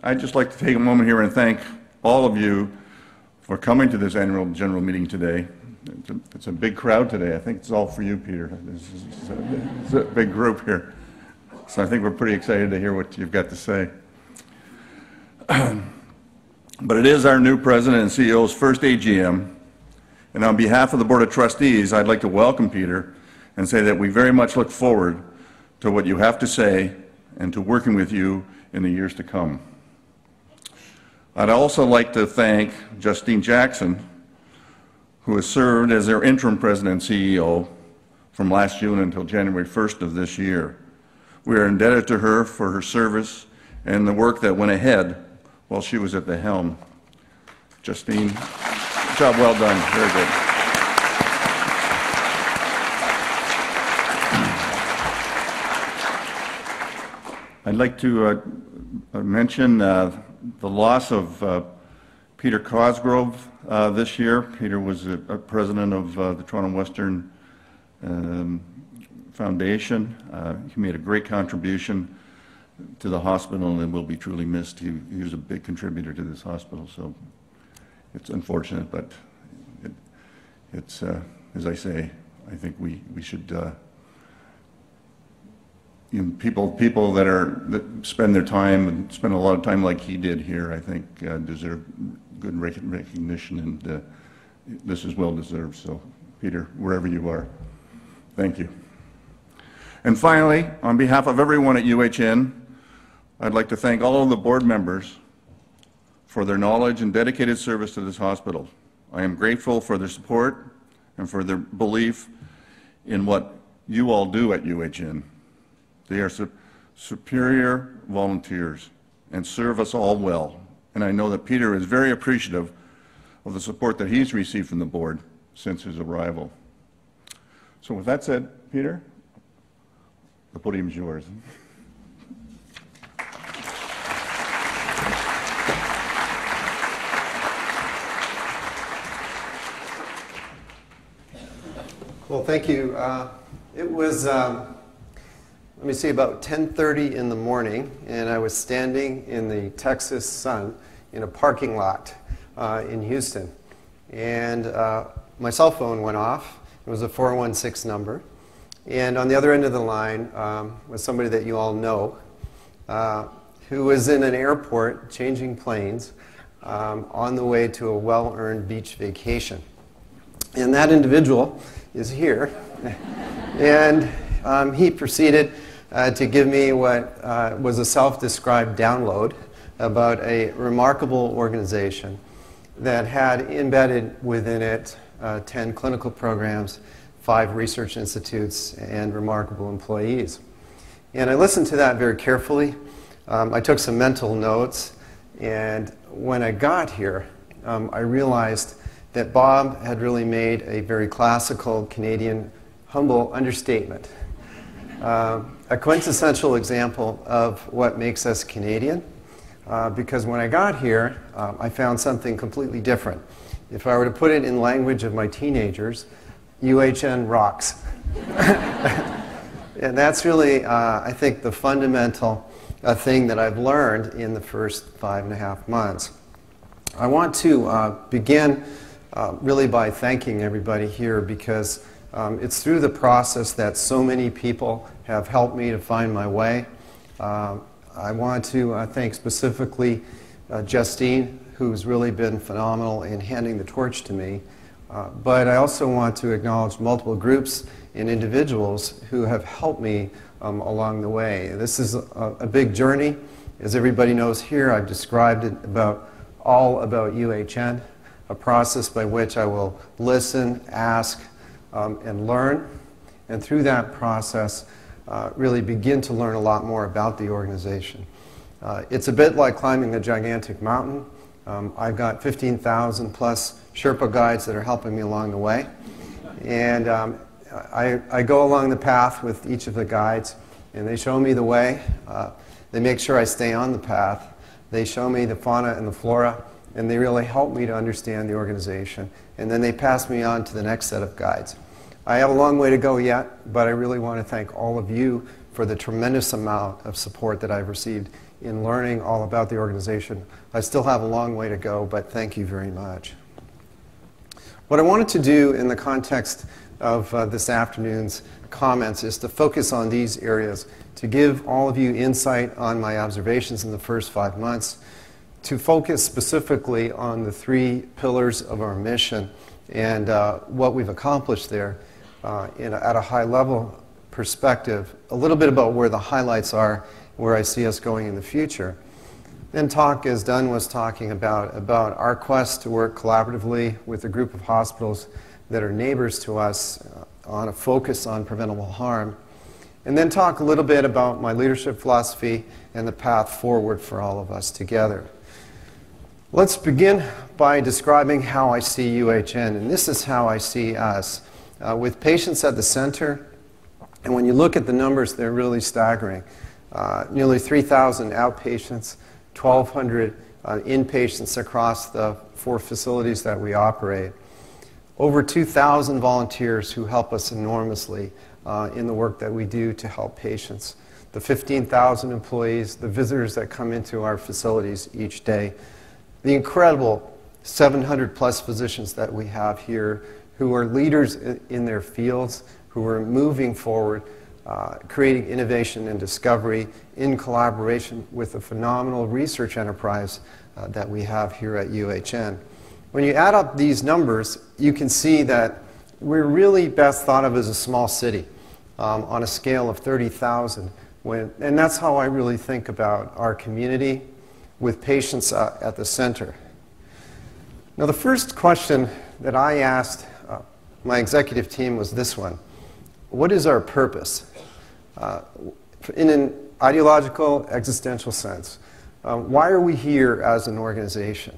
I'd just like to take a moment here and thank all of you for coming to this annual general meeting today. It's a big crowd today. I think it's all for you, Peter. It's a big group here. So I think we're pretty excited to hear what you've got to say. But it is our new President and CEO's first AGM. And on behalf of the Board of Trustees, I'd like to welcome Peter and say that we very much look forward to what you have to say and to working with you in the years to come. I'd also like to thank Justine Jackson, who has served as their interim president and CEO from last June until January 1st of this year. We are indebted to her for her service and the work that went ahead while she was at the helm. Justine, job well done, very good. I'd like to mention the loss of Peter Cosgrove this year. Peter was a president of the Toronto Western Foundation. He made a great contribution to the hospital and will be truly missed. He was a big contributor to this hospital, so it's unfortunate, but it's, as I say, I think we should, people that spend their time and spend a lot of time like he did here, I think deserve good recognition, and this is well deserved. So, Peter, wherever you are, thank you. And finally, on behalf of everyone at UHN, I'd like to thank all of the board members for their knowledge and dedicated service to this hospital. I am grateful for their support and for their belief in what you all do at UHN. They are superior volunteers and serve us all well. And I know that Peter is very appreciative of the support that he's received from the board since his arrival. So with that said, Peter, the podium is yours. Well, thank you. It was, let me see, about 10:30 in the morning, and I was standing in the Texas sun in a parking lot in Houston. And my cell phone went off. It was a 416 number. And on the other end of the line was somebody that you all know, who was in an airport changing planes on the way to a well-earned beach vacation. And that individual is here. And he proceeded to give me what was a self-described download about a remarkable organization that had embedded within it 10 clinical programs, 5 research institutes, and remarkable employees. And I listened to that very carefully. I took some mental notes, and when I got here, I realized that Bob had really made a very classical Canadian humble understatement. A quintessential example of what makes us Canadian, because when I got here, I found something completely different. If I were to put it in language of my teenagers, UHN rocks. And that's really, I think, the fundamental thing that I've learned in the first 5.5 months. I want to begin really by thanking everybody here, because it's through the process that so many people have helped me to find my way. I want to thank specifically Justine, who's really been phenomenal in handing the torch to me. But I also want to acknowledge multiple groups and individuals who have helped me along the way. This is a big journey. As everybody knows here, I've described it all about UHN, a process by which I will listen, ask, and learn. And through that process, really begin to learn a lot more about the organization. It's a bit like climbing a gigantic mountain. I've got 15,000 plus Sherpa guides that are helping me along the way. And I go along the path with each of the guides, and they show me the way. They make sure I stay on the path. They show me the fauna and the flora, and they really help me to understand the organization. And then they pass me on to the next set of guides. I have a long way to go yet, but I really want to thank all of you for the tremendous amount of support that I've received in learning all about the organization. I still have a long way to go, but thank you very much. What I wanted to do in the context of this afternoon's comments is to focus on these areas, to give all of you insight on my observations in the first 5 months, to focus specifically on the 3 pillars of our mission and what we've accomplished there at a high level perspective, a little bit about where the highlights are, where I see us going in the future. Then talk, as Dunn was talking about our quest to work collaboratively with a group of hospitals that are neighbors to us on a focus on preventable harm. And then talk a little bit about my leadership philosophy and the path forward for all of us together. Let's begin by describing how I see UHN, and this is how I see us. With patients at the center, and when you look at the numbers, they're really staggering. Nearly 3,000 outpatients, 1,200 inpatients across the 4 facilities that we operate. Over 2,000 volunteers who help us enormously in the work that we do to help patients. The 15,000 employees, the visitors that come into our facilities each day. The incredible 700 plus physicians that we have here who are leaders in their fields, who are moving forward, creating innovation and discovery in collaboration with the phenomenal research enterprise that we have here at UHN. When you add up these numbers, you can see that we're really best thought of as a small city on a scale of 30,000. And that's how I really think about our community with patients at the center. Now, the first question that I asked my executive team was this one. What is our purpose? In an ideological, existential sense. Why are we here as an organization?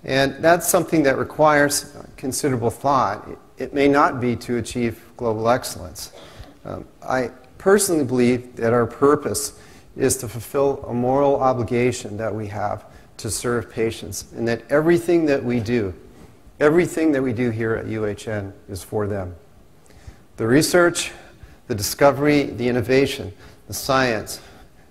And that's something that requires considerable thought. It may not be to achieve global excellence. I personally believe that our purpose is to fulfill a moral obligation that we have to serve patients, and that everything that we do here at UHN is for them. The research, the discovery, the innovation, the science,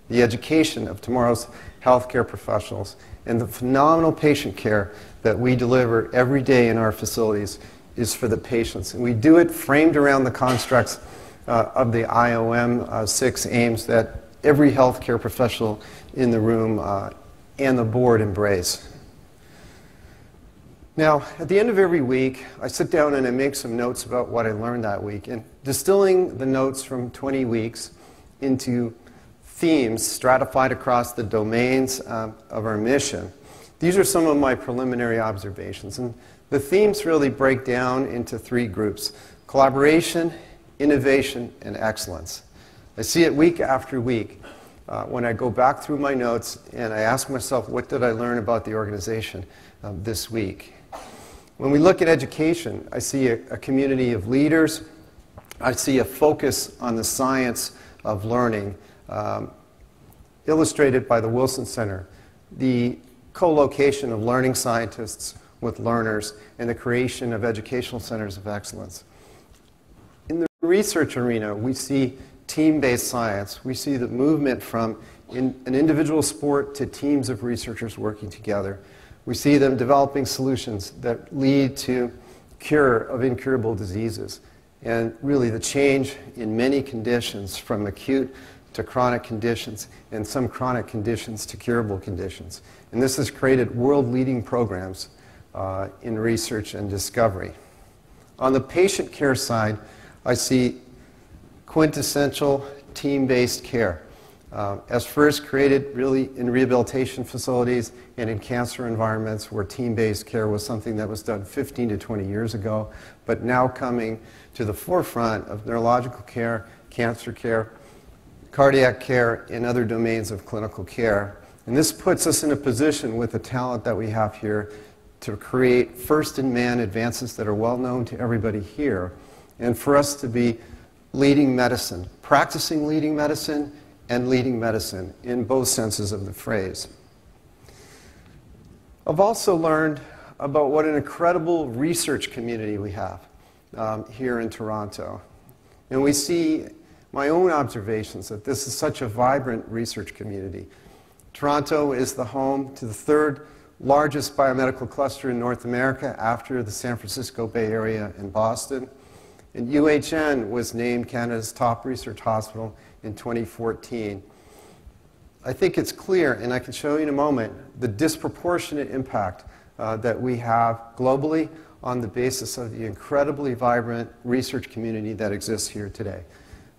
the education of tomorrow's healthcare professionals, and the phenomenal patient care that we deliver every day in our facilities is for the patients. And we do it framed around the constructs of the IOM 6 aims that every healthcare professional in the room and the board embrace. Now, at the end of every week, I sit down and I make some notes about what I learned that week. And distilling the notes from 20 weeks into themes stratified across the domains of our mission, these are some of my preliminary observations. And the themes really break down into 3 groups: collaboration, innovation, and excellence. I see it week after week when I go back through my notes and I ask myself, what did I learn about the organization this week? When we look at education, I see a community of leaders. I see a focus on the science of learning, illustrated by the Wilson Center, the co-location of learning scientists with learners, and the creation of educational centers of excellence. In the research arena, we see team-based science. We see the movement from an individual sport to teams of researchers working together. We see them developing solutions that lead to cure of incurable diseases, and really the change in many conditions from acute to chronic conditions, and some chronic conditions to curable conditions. And this has created world-leading programs in research and discovery. On the patient care side, I see quintessential team-based care. As first created really in rehabilitation facilities and in cancer environments where team-based care was something that was done 15 to 20 years ago, but now coming to the forefront of neurological care, cancer care, cardiac care, and other domains of clinical care. And this puts us in a position with the talent that we have here to create first-in-man advances that are well known to everybody here, and for us to be leading medicine, practicing leading medicine, and leading medicine in both senses of the phrase. I've also learned about what an incredible research community we have. here in Toronto. And we see my own observations that this is such a vibrant research community. Toronto is the home to the third largest biomedical cluster in North America after the San Francisco Bay Area and Boston. And UHN was named Canada's top research hospital in 2014. I think it's clear, and I can show you in a moment, the disproportionate impact that we have globally on the basis of the incredibly vibrant research community that exists here today.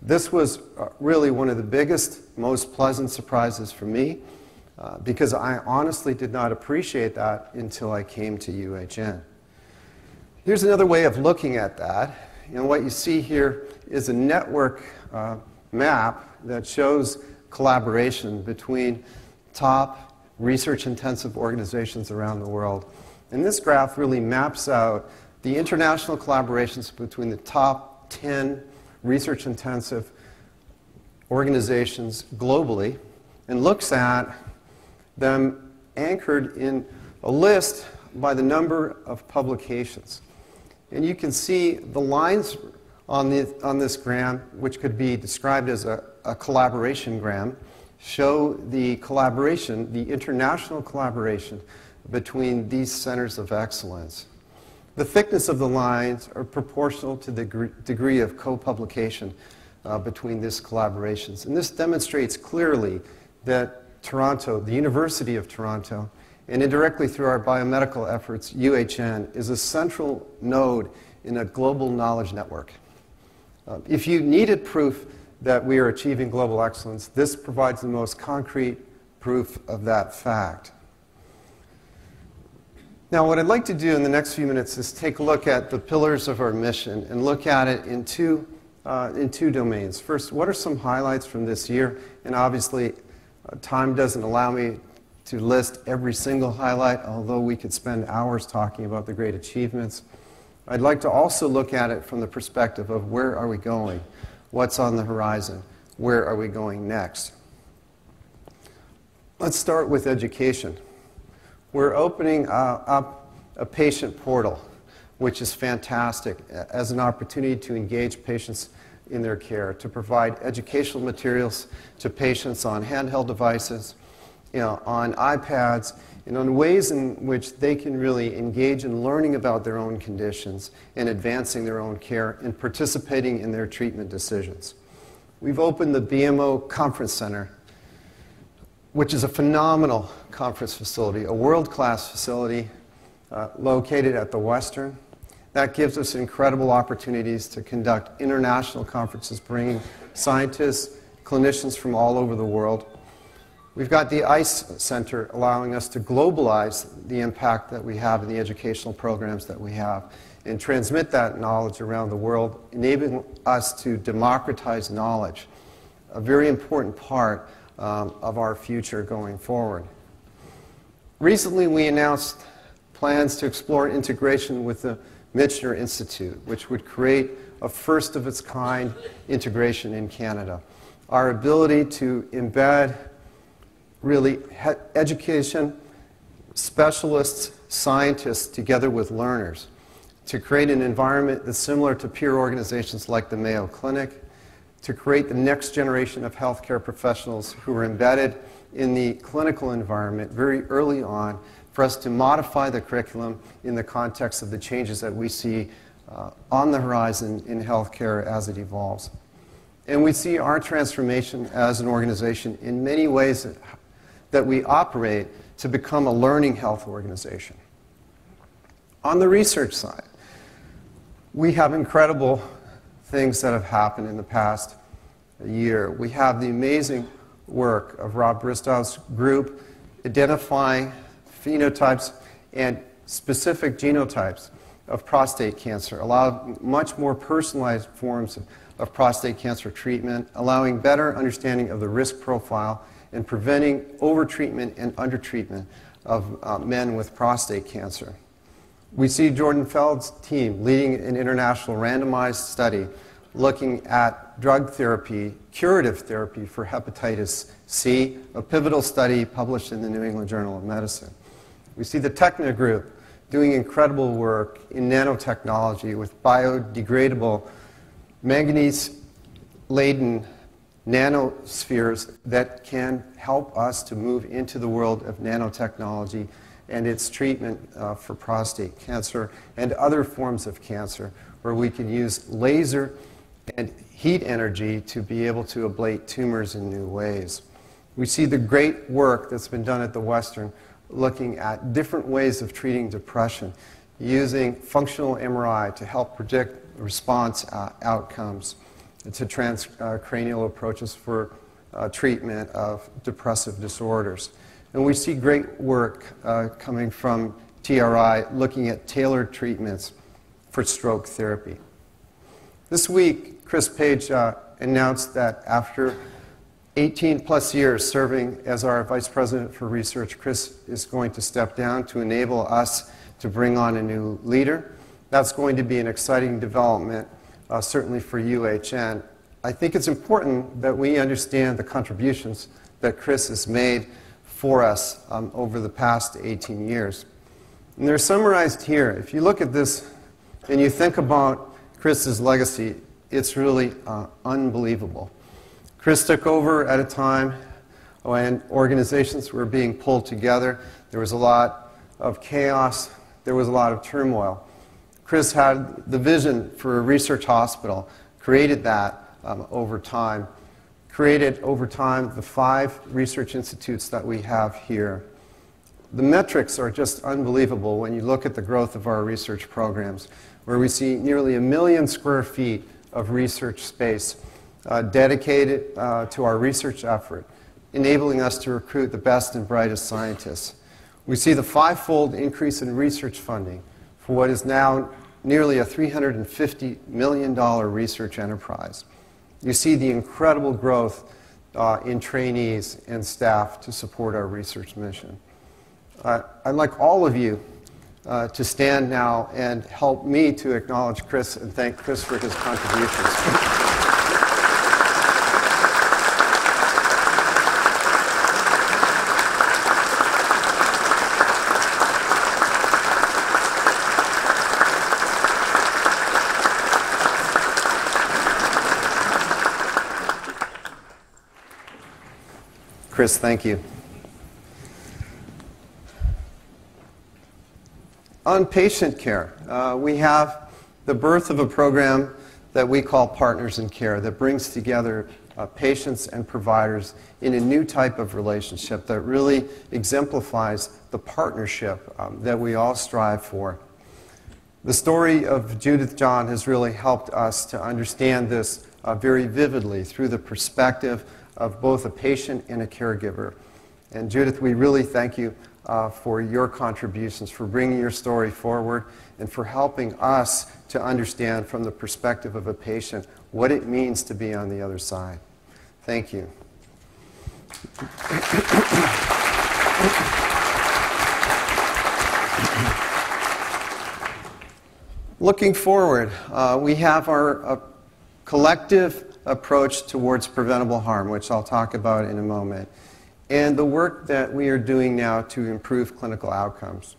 This was really one of the biggest, most pleasant surprises for me because I honestly did not appreciate that until I came to UHN. Here's another way of looking at that. What you see here is a network map that shows collaboration between top research-intensive organizations around the world. And this graph really maps out the international collaborations between the top 10 research-intensive organizations globally and looks at them anchored in a list by the number of publications. And you can see the lines on this gram, which could be described as a collaboration gram, show the collaboration, the international collaboration between these centers of excellence. The thickness of the lines are proportional to the degree of co-publication between these collaborations. And this demonstrates clearly that Toronto, the University of Toronto, and indirectly through our biomedical efforts, UHN, is a central node in a global knowledge network. If you needed proof that we are achieving global excellence, this provides the most concrete proof of that fact. Now, what I'd like to do in the next few minutes is take a look at the pillars of our mission and look at it in two domains. First, what are some highlights from this year? And obviously, time doesn't allow me to list every single highlight, although we could spend hours talking about the great achievements. I'd like to also look at it from the perspective of where are we going? What's on the horizon? Where are we going next? Let's start with education. We're opening up a patient portal, which is fantastic, as an opportunity to engage patients in their care, to provide educational materials to patients on handheld devices, on iPads, and on ways in which they can really engage in learning about their own conditions and advancing their own care and participating in their treatment decisions. We've opened the BMO Conference Center, which is a phenomenal conference facility, a world-class facility located at the Western. That gives us incredible opportunities to conduct international conferences, bringing scientists, clinicians from all over the world. We've got the ICE Center allowing us to globalize the impact that we have in the educational programs that we have and transmit that knowledge around the world, enabling us to democratize knowledge, a very important part of our future going forward. Recently, we announced plans to explore integration with the Michener Institute, which would create a first-of-its-kind integration in Canada. Our ability to embed really education, specialists, scientists together with learners to create an environment that's similar to peer organizations like the Mayo Clinic, to create the next generation of healthcare professionals who are embedded in the clinical environment very early on, for us to modify the curriculum in the context of the changes that we see on the horizon in healthcare as it evolves. And we see our transformation as an organization in many ways that we operate to become a learning health organization. On the research side, we have incredible things that have happened in the past year. We have the amazing work of Rob Bristow's group identifying phenotypes and specific genotypes of prostate cancer, allow much more personalized forms of prostate cancer treatment, allowing better understanding of the risk profile and preventing overtreatment and undertreatment of men with prostate cancer. We see Jordan Feld's team leading an international randomized study looking at drug therapy, curative therapy for hepatitis C, a pivotal study published in the New England Journal of Medicine. We see the Techna Group doing incredible work in nanotechnology with biodegradable manganese-laden nanospheres that can help us to move into the world of nanotechnology and its treatment for prostate cancer and other forms of cancer, where we can use laser and heat energy to be able to ablate tumors in new ways. We see the great work that's been done at the Western looking at different ways of treating depression, using functional MRI to help predict response outcomes, to transcranial approaches for treatment of depressive disorders. And we see great work coming from TRI looking at tailored treatments for stroke therapy. This week, Chris Page announced that after 18 plus years serving as our Vice President for Research, Chris is going to step down to enable us to bring on a new leader. That's going to be an exciting development, certainly for UHN. I think it's important that we understand the contributions that Chris has made for us over the past 18 years. And they're summarized here. If you look at this and you think about Chris's legacy, it's really unbelievable. Chris took over at a time when organizations were being pulled together. There was a lot of chaos. There was a lot of turmoil. Chris had the vision for a research hospital, created that over time, created over time the 5 research institutes that we have here. The metrics are just unbelievable when you look at the growth of our research programs, where we see nearly 1 million square feet of research space dedicated to our research effort, enabling us to recruit the best and brightest scientists. We see the 5-fold increase in research funding for what is now nearly a $350 million research enterprise. You see the incredible growth in trainees and staff to support our research mission. I'd like all of you to stand now and help me to acknowledge Chris and thank Chris for his contributions. Chris, thank you. On patient care, we have the birth of a program that we call Partners in Care that brings together patients and providers in a new type of relationship that really exemplifies the partnership that we all strive for. The story of Judith John has really helped us to understand this very vividly through the perspective of both a patient and a caregiver. And Judith, we really thank you for your contributions, for bringing your story forward, and for helping us to understand from the perspective of a patient what it means to be on the other side. Thank you. Looking forward, we have our collective approach towards preventable harm, which I'll talk about in a moment, and the work that we are doing now to improve clinical outcomes.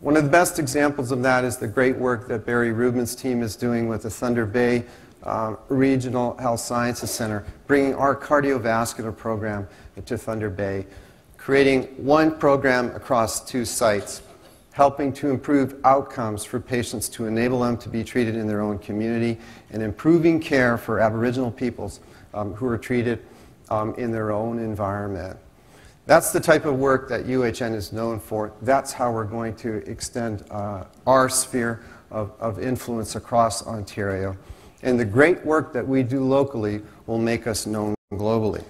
One of the best examples of that is the great work that Barry Rubin's team is doing with the Thunder Bay Regional Health Sciences Center, bringing our cardiovascular program to Thunder Bay, creating one program across 2 sites, helping to improve outcomes for patients to enable them to be treated in their own community, and improving care for Aboriginal peoples who are treated in their own environment. That's the type of work that UHN is known for. That's how we're going to extend our sphere of influence across Ontario. And the great work that we do locally will make us known globally.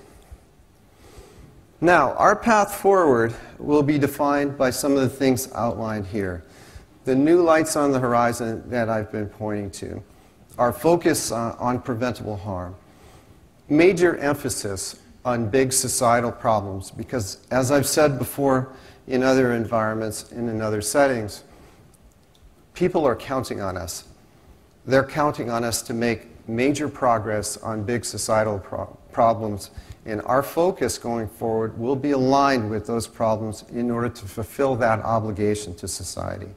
Now, our path forward will be defined by some of the things outlined here. The new lights on the horizon that I've been pointing to, our focus on preventable harm, major emphasis on big societal problems, because as I've said before in other environments and in other settings, people are counting on us. They're counting on us to make major progress on big societal problems. And our focus going forward will be aligned with those problems in order to fulfill that obligation to society.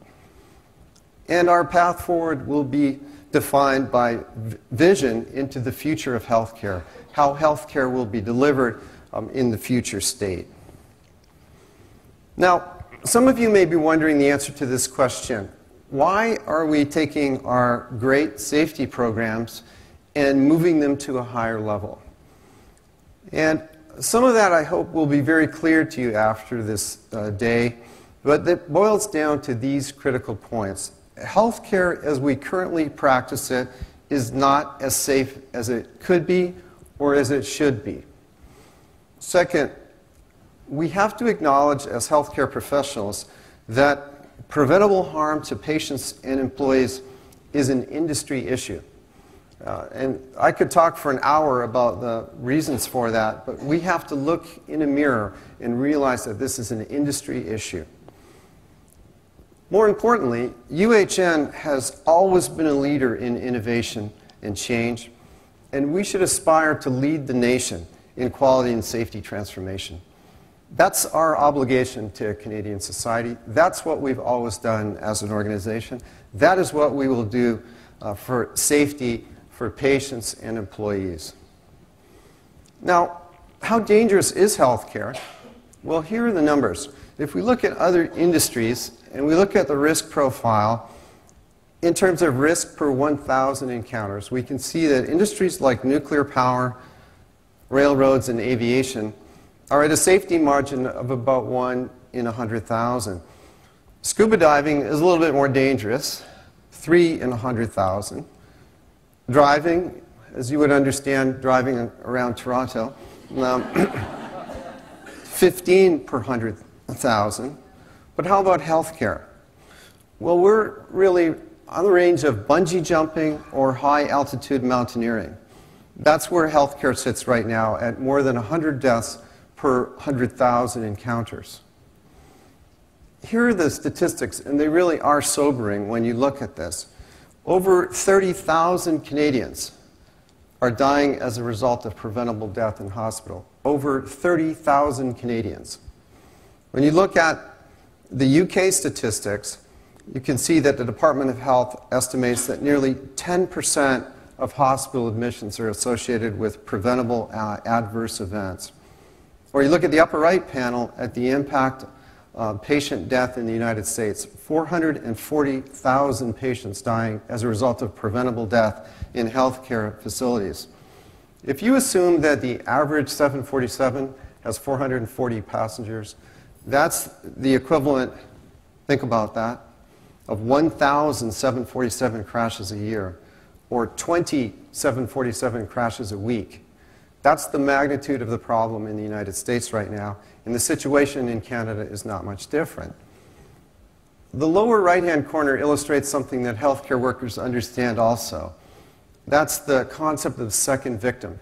And our path forward will be defined by vision into the future of healthcare, how healthcare will be delivered in the future state. Now, some of you may be wondering the answer to this question. Why are we taking our great safety programs and moving them to a higher level? And some of that, I hope, will be very clear to you after this day, but it boils down to these critical points. Healthcare, as we currently practice it, is not as safe as it could be or as it should be. Second, we have to acknowledge as healthcare professionals that preventable harm to patients and employees is an industry issue. And I could talk for an hour about the reasons for that, but we have to look in a mirror and realize that this is an industry issue. More importantly, UHN has always been a leader in innovation and change, and we should aspire to lead the nation in quality and safety transformation. That's our obligation to Canadian society. That's what we've always done as an organization. That is what we will do for safety for patients and employees. Now, how dangerous is healthcare? Well, here are the numbers. If we look at other industries and we look at the risk profile in terms of risk per 1,000 encounters, we can see that industries like nuclear power, railroads, and aviation are at a safety margin of about 1 in 100,000. Scuba diving is a little bit more dangerous, 3 in 100,000. Driving, as you would understand, driving around Toronto, 15 per 100,000. But how about healthcare? Well, we're really on the range of bungee jumping or high altitude mountaineering. That's where healthcare sits right now at more than 100 deaths per 100,000 encounters. Here are the statistics, and they really are sobering when you look at this. Over 30,000 Canadians are dying as a result of preventable death in hospital. Over 30,000 Canadians. When you look at the UK statistics, you can see that the Department of Health estimates that nearly 10% of hospital admissions are associated with preventable adverse events. Or you look at the upper right panel at the impact of patient death in the United States. 440,000 patients dying as a result of preventable death in healthcare facilities. If you assume that the average 747 has 440 passengers, that's the equivalent, think about that, of 1,000 747 crashes a year, or 20 747 crashes a week. That's the magnitude of the problem in the United States right now, and the situation in Canada is not much different. The lower right-hand corner illustrates something that healthcare workers understand also. That's the concept of second victim.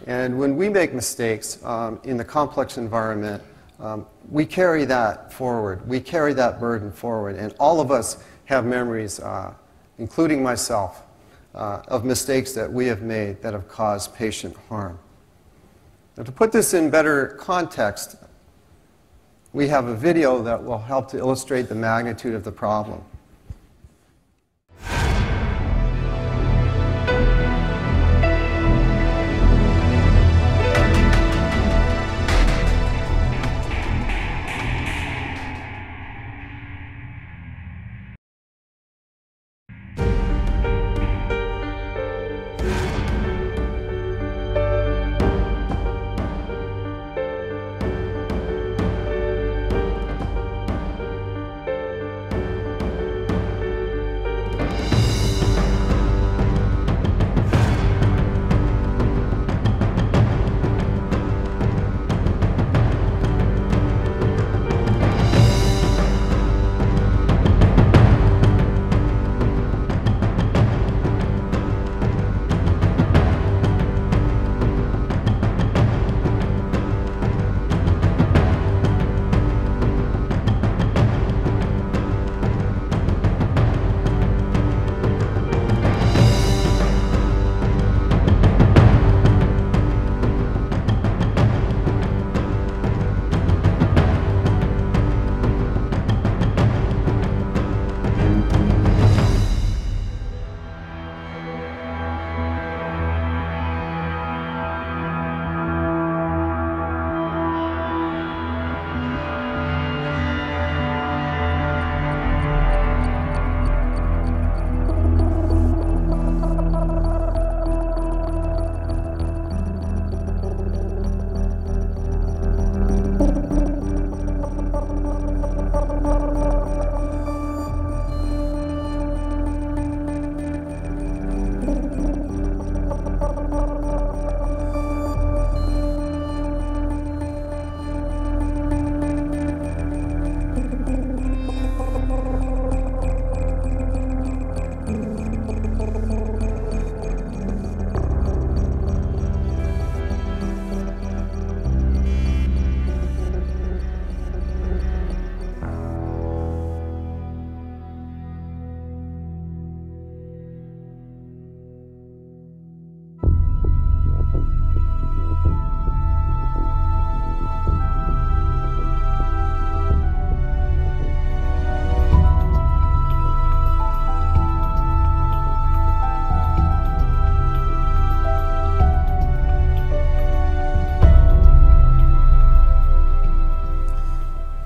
And when we make mistakes in the complex environment, we carry that forward. We carry that burden forward. And all of us have memories, including myself, of mistakes that we have made that have caused patient harm. Now, to put this in better context, we have a video that will help to illustrate the magnitude of the problem.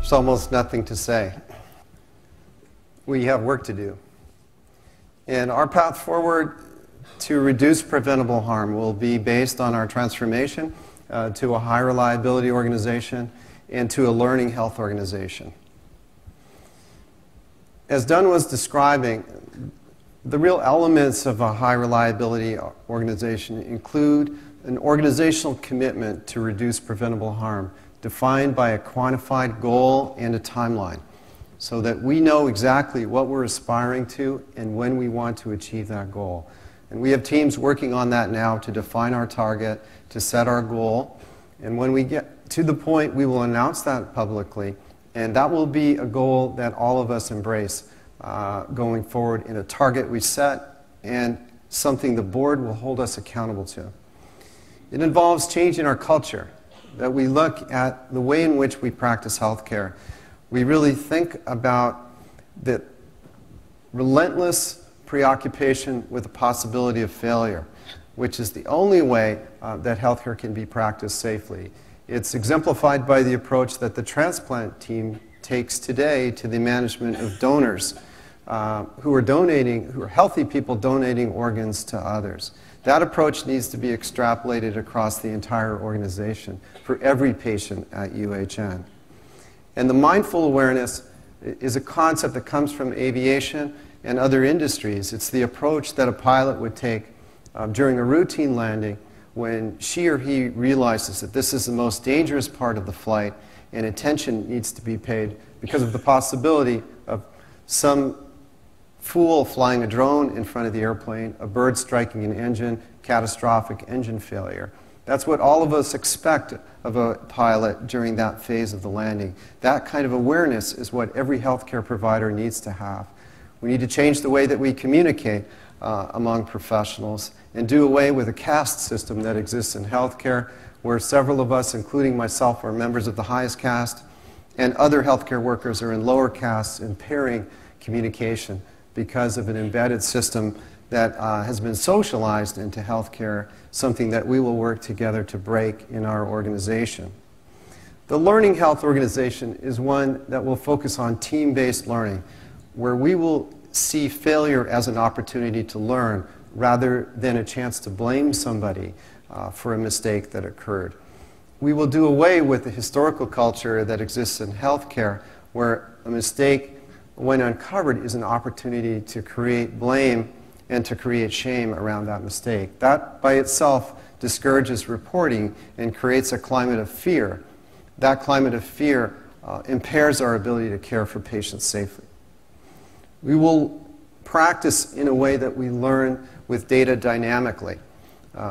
There's almost nothing to say. We have work to do. And our path forward to reduce preventable harm will be based on our transformation to a high reliability organization and to a learning health organization. As Dunn was describing, the real elements of a high reliability organization include an organizational commitment to reduce preventable harm, defined by a quantified goal and a timeline, so that we know exactly what we're aspiring to and when we want to achieve that goal. And we have teams working on that now to define our target, to set our goal. And when we get to the point, we will announce that publicly. And that will be a goal that all of us embrace going forward, in a target we set and something the board will hold us accountable to. It involves changing our culture, that we look at the way in which we practice healthcare. We really think about the relentless preoccupation with the possibility of failure, which is the only way that healthcare can be practiced safely. It's exemplified by the approach that the transplant team takes today to the management of donors who are healthy people donating organs to others. That approach needs to be extrapolated across the entire organization for every patient at UHN. And the mindful awareness is a concept that comes from aviation and other industries. It's the approach that a pilot would take during a routine landing when she or he realizes that this is the most dangerous part of the flight and attention needs to be paid because of the possibility of some fool flying a drone in front of the airplane, a bird striking an engine, catastrophic engine failure. That's what all of us expect of a pilot during that phase of the landing. That kind of awareness is what every healthcare provider needs to have. We need to change the way that we communicate among professionals and do away with a caste system that exists in healthcare, where several of us, including myself, are members of the highest caste, and other healthcare workers are in lower castes, impairing communication because of an embedded system that has been socialized into healthcare, something that we will work together to break in our organization. The Learning Health organization is one that will focus on team-based learning, where we will see failure as an opportunity to learn rather than a chance to blame somebody for a mistake that occurred. We will do away with the historical culture that exists in healthcare, where a mistake, when uncovered, is an opportunity to create blame and to create shame around that mistake. That by itself discourages reporting and creates a climate of fear. That climate of fear impairs our ability to care for patients safely. We will practice in a way that we learn with data dynamically.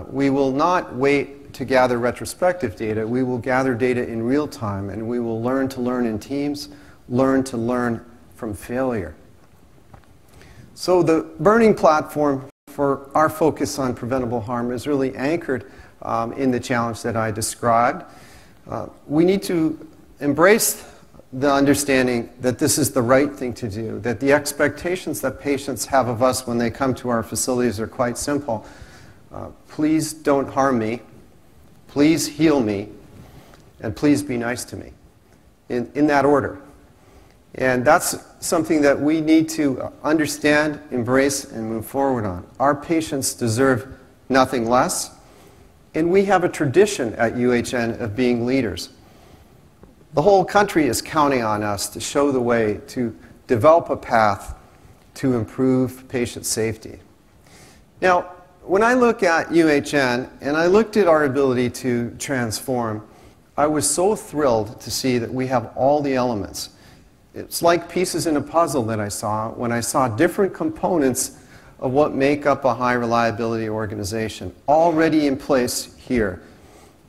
We will not wait to gather retrospective data. We will gather data in real time, and we will learn to learn in teams, learn to learn from failure. So the burning platform for our focus on preventable harm is really anchored in the challenge that I described. We need to embrace the understanding that this is the right thing to do, that the expectations that patients have of us when they come to our facilities are quite simple. Please don't harm me, please heal me, and please be nice to me, in that order. And that's something that we need to understand, embrace, and move forward on. Our patients deserve nothing less, and we have a tradition at UHN of being leaders. The whole country is counting on us to show the way, to develop a path to improve patient safety. Now, when I look at UHN, and I looked at our ability to transform, I was so thrilled to see that we have all the elements. It's like pieces in a puzzle that I saw when I saw different components of what make up a high reliability organization already in place here.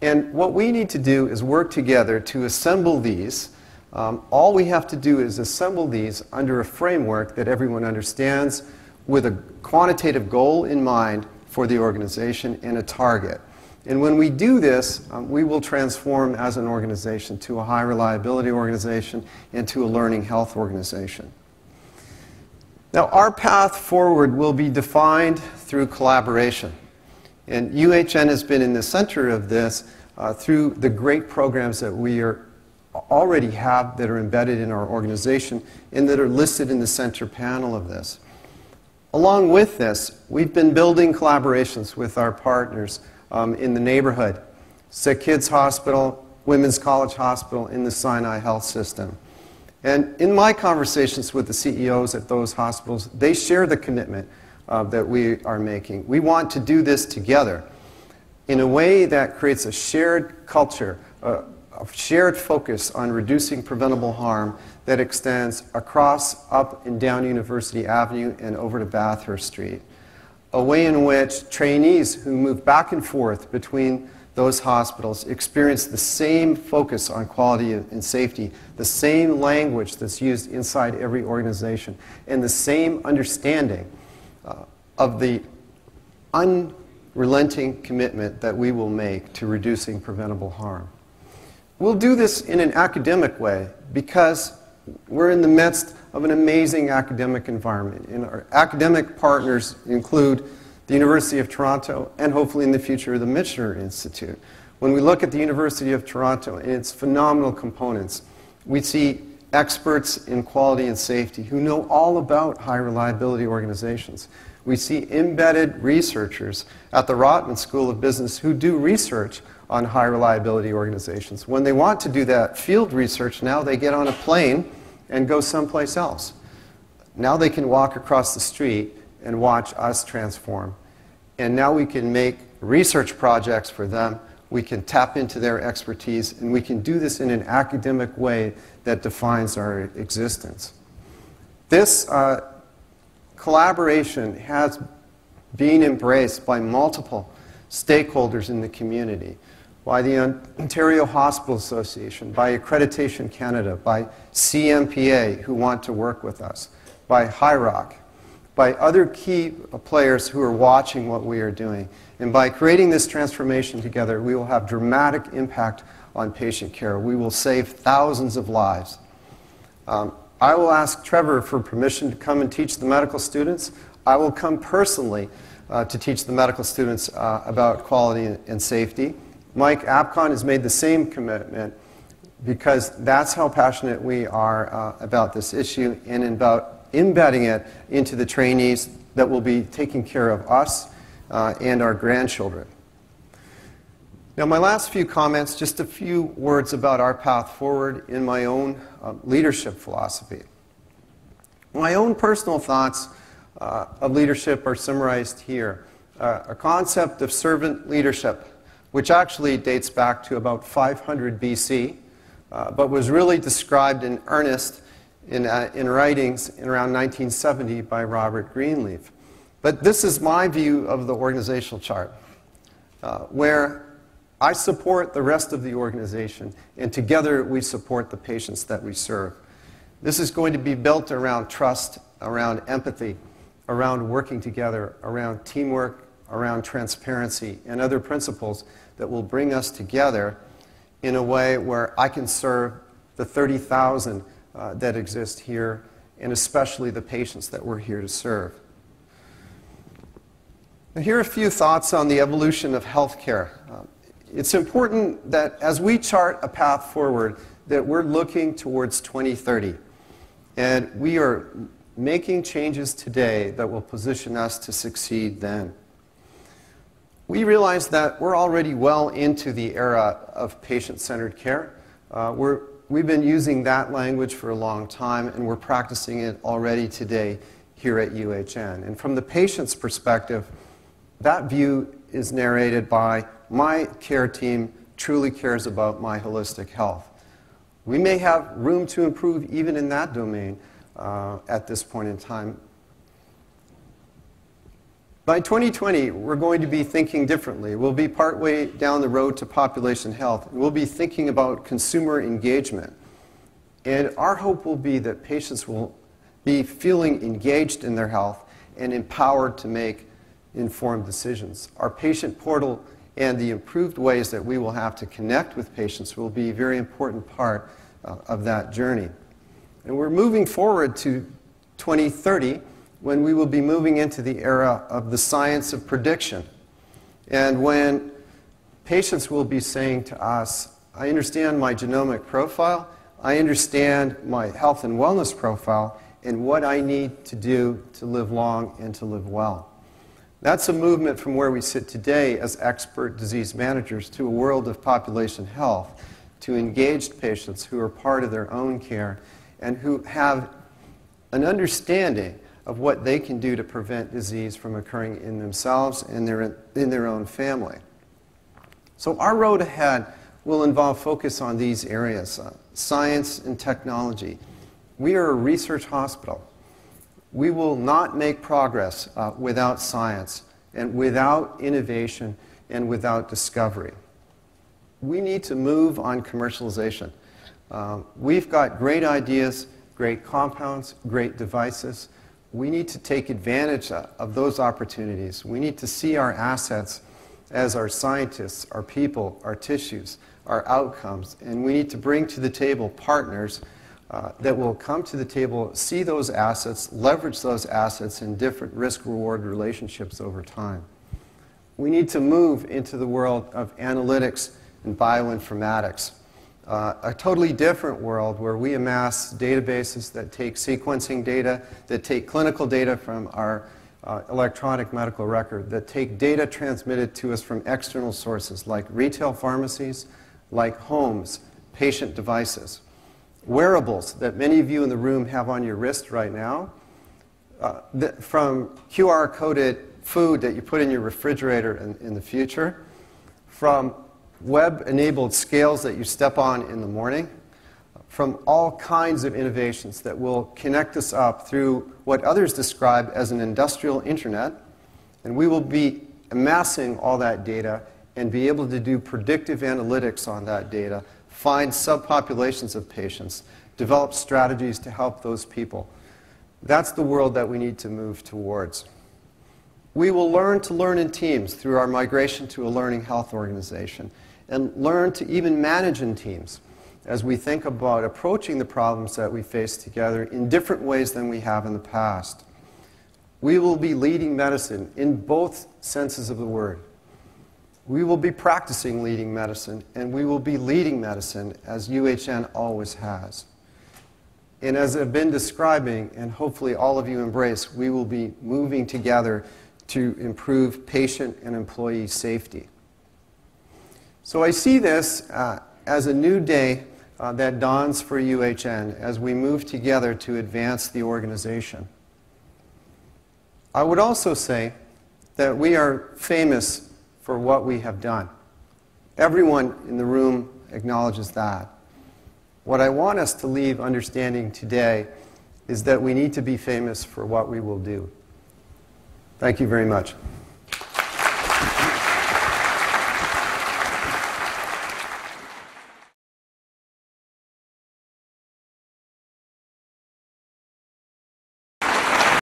And what we need to do is work together to assemble these. All we have to do is assemble these under a framework that everyone understands, with a quantitative goal in mind for the organization and a target. And when we do this, we will transform as an organization to a high reliability organization and to a learning health organization. Now, our path forward will be defined through collaboration. And UHN has been in the center of this through the great programs that we are already have that are embedded in our organization and that are listed in the center panel of this. Along with this, we've been building collaborations with our partners in the neighborhood, Sick Kids Hospital, Women's College Hospital, in the Sinai Health System. And in my conversations with the CEOs at those hospitals, they share the commitment that we are making. We want to do this together in a way that creates a shared culture, a shared focus on reducing preventable harm that extends across, up, and down University Avenue and over to Bathurst Street. A way in which trainees who move back and forth between those hospitals experience the same focus on quality and safety, the same language that's used inside every organization, and the same understanding of the unrelenting commitment that we will make to reducing preventable harm. We'll do this in an academic way because we're in the midst of an amazing academic environment. And our academic partners include the University of Toronto and hopefully in the future the Michener Institute. When we look at the University of Toronto and its phenomenal components, we see experts in quality and safety who know all about high reliability organizations. We see embedded researchers at the Rotman School of Business who do research on high reliability organizations. When they want to do that field research, now they get on a plane and go someplace else. Now they can walk across the street and watch us transform. And now we can make research projects for them. We can tap into their expertise, and we can do this in an academic way that defines our existence. This collaboration has been embraced by multiple stakeholders in the community, by the Ontario Hospital Association, by Accreditation Canada, by CMPA, who want to work with us, by HIROC, by other key players who are watching what we are doing. And by creating this transformation together, we will have dramatic impact on patient care. We will save thousands of lives. I will ask Trevor for permission to come and teach the medical students. I will come personally to teach the medical students about quality and safety. Mike Apcon has made the same commitment because that's how passionate we are about this issue and about embedding it into the trainees that will be taking care of us and our grandchildren. Now, my last few comments, just a few words about our path forward in my own leadership philosophy. My own personal thoughts of leadership are summarized here. A concept of servant leadership, which actually dates back to about 500 BC, but was really described in earnest in writings in around 1970 by Robert Greenleaf. But this is my view of the organizational chart, where I support the rest of the organization, and together we support the patients that we serve. This is going to be built around trust, around empathy, around working together, around teamwork, around transparency, and other principles that will bring us together in a way where I can serve the 30,000 that exist here, and especially the patients that we're here to serve. Now, here are a few thoughts on the evolution of healthcare. It's important that as we chart a path forward, that we're looking towards 2030. And we are making changes today that will position us to succeed then. We realize that we're already well into the era of patient-centered care. We've been using that language for a long time, and we're practicing it already today here at UHN. And from the patient's perspective, that view is narrated by my care team truly cares about my holistic health. We may have room to improve even in that domain at this point in time. By 2020, we're going to be thinking differently. We'll be partway down the road to population health. We'll be thinking about consumer engagement. And our hope will be that patients will be feeling engaged in their health and empowered to make informed decisions. Our patient portal and the improved ways that we will have to connect with patients will be a very important part of that journey. And we're moving forward to 2030 when we will be moving into the era of the science of prediction. And when patients will be saying to us, I understand my genomic profile, I understand my health and wellness profile, and what I need to do to live long and to live well. That's a movement from where we sit today as expert disease managers to a world of population health, to engaged patients who are part of their own care and who have an understanding of what they can do to prevent disease from occurring in themselves and in their own family. So our road ahead will involve focus on these areas, science and technology. We are a research hospital. We will not make progress without science and without innovation and without discovery. We need to move on commercialization. We've got great ideas, great compounds, great devices. We need to take advantage of those opportunities. We need to see our assets as our scientists, our people, our tissues, our outcomes, and we need to bring to the table partners that will come to the table, see those assets, leverage those assets in different risk-reward relationships over time. We need to move into the world of analytics and bioinformatics, a totally different world where we amass databases that take sequencing data, that take clinical data from our electronic medical record, that take data transmitted to us from external sources like retail pharmacies, like homes, patient devices. Wearables that many of you in the room have on your wrist right now, from QR-coded food that you put in your refrigerator in the future, from web-enabled scales that you step on in the morning, from all kinds of innovations that will connect us up through what others describe as an industrial internet, and we will be amassing all that data and be able to do predictive analytics on that data, find subpopulations of patients, develop strategies to help those people. That's the world that we need to move towards. We will learn to learn in teams through our migration to a learning health organization, and learn to even manage in teams as we think about approaching the problems that we face together in different ways than we have in the past. We will be leading medicine in both senses of the word. We will be practicing leading medicine, and we will be leading medicine as UHN always has. And as I've been describing, and hopefully all of you embrace, we will be moving together to improve patient and employee safety. So I see this as a new day that dawns for UHN as we move together to advance the organization. I would also say that we are famous for what we have done. Everyone in the room acknowledges that. What I want us to leave understanding today is that we need to be famous for what we will do. Thank you very much.